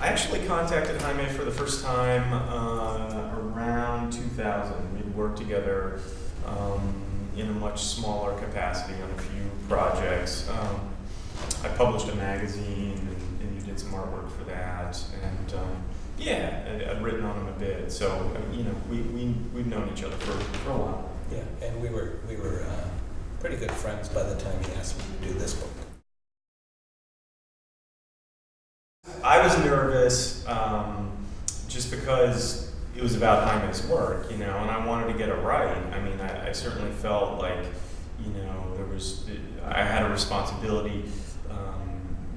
I actually contacted Jaime for the first time around 2000. We'd worked together in a much smaller capacity on a few projects. I published a magazine, and you did some artwork for that, and yeah, I'd written on him a bit. So you know, we've known each other for a while. Yeah, and we were pretty good friends by the time he asked me to do this book. I was nervous just because it was about Jaime's work, you know, and I wanted to get it right. I mean, I certainly felt like, you know, I had a responsibility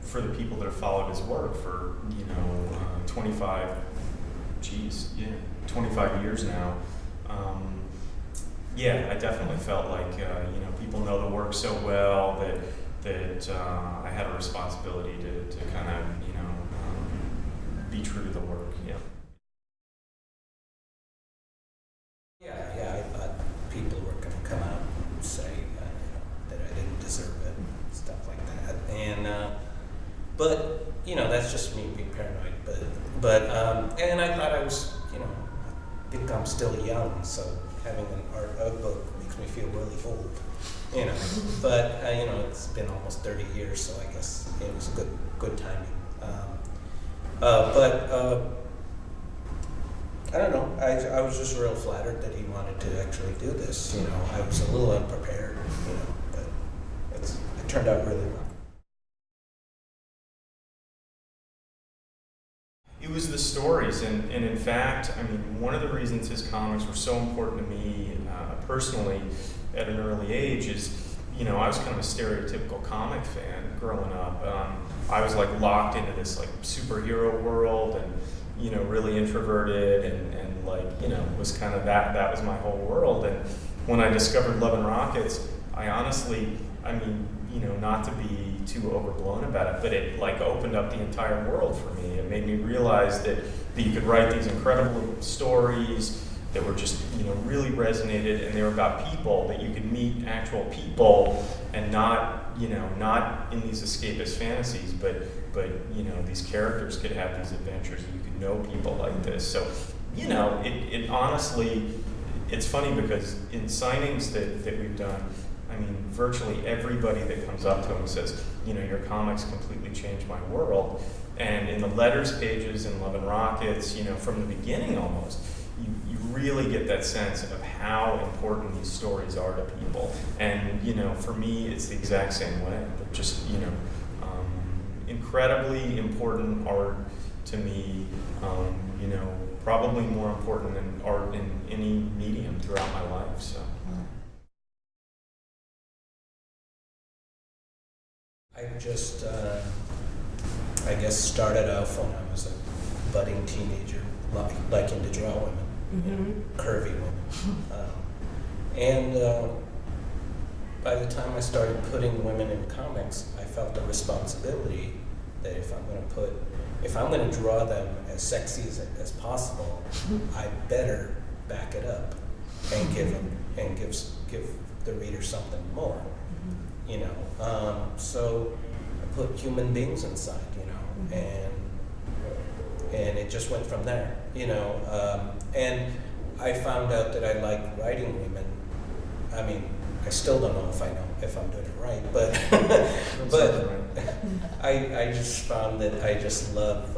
for the people that have followed his work for, you know, 25 years now. Yeah, I definitely felt like, you know, people know the work so well that I had a responsibility to kind of, you know, be true to the work. Yeah. Yeah, I thought people were going to come out and say that I didn't deserve it, and stuff like that. And but you know, that's just me being paranoid. But and I thought I was, you know, I think I'm still young, so having an art book makes me feel really old. You know, but you know, it's been almost 30 years, so I guess it was a good timing. I don't know. I was just real flattered that he wanted to actually do this. You know, I was a little unprepared. You know, but it turned out really well. It was the stories, and in fact, I mean, one of the reasons his comics were so important to me personally at an early age is, you know, I was kind of a stereotypical comic fan growing up. I was like locked into this like superhero world, and you know, really introverted, and like, you know, was kind of that was my whole world. And when I discovered Love and Rockets, I honestly, I mean, you know, not to be too overblown about it, but it like opened up the entire world for me. It made me realize that you could write these incredible stories that were just, you know, really resonated, and they were about people, that you could meet actual people, and not, you know, not in these escapist fantasies, but you know, these characters could have these adventures, and you could know people like this. So, you know, it honestly, it's funny because in signings that we've done, I mean, virtually everybody that comes up to him says, you know, your comics completely changed my world. And in the letters pages in Love and Rockets, you know, from the beginning almost, you really get that sense of how important these stories are to people. And, you know, for me, it's the exact same way. But just, you know, incredibly important art to me, you know, probably more important than art in any medium throughout my life. So. I just, I guess, started off when I was a budding teenager, liking to draw women, you know, curvy women. And by the time I started putting women in comics, I felt a responsibility that if I'm going to draw them as sexy as possible, I better back it up and give the reader something more. You know, so I put human beings inside, you know, and it just went from there, you know, and I found out that I like writing women. I mean, I still don't know if I'm doing it right, but I just found that I just love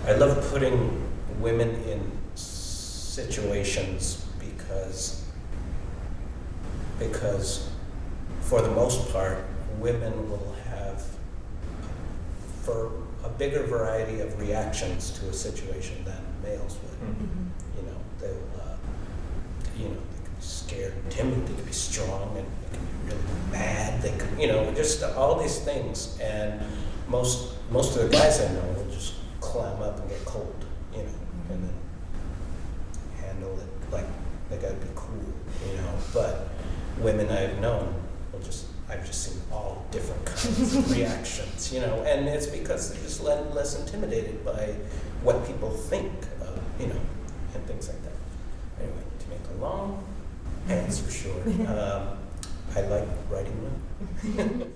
I love putting women in situations because for the most part, women will have for a bigger variety of reactions to a situation than males would. You know, they'll, you know, they can be scared and timid, they can be strong, and they can be really mad. They can, you know, just all these things. And most of the guys I know will just clam up and get cold, you know, and then handle it like they gotta be cool, you know. But women I've known I've just seen all different kinds of reactions, you know, and it's because they're just less intimidated by what people think, you know, and things like that. Anyway, to make a long answer short, I like writing women.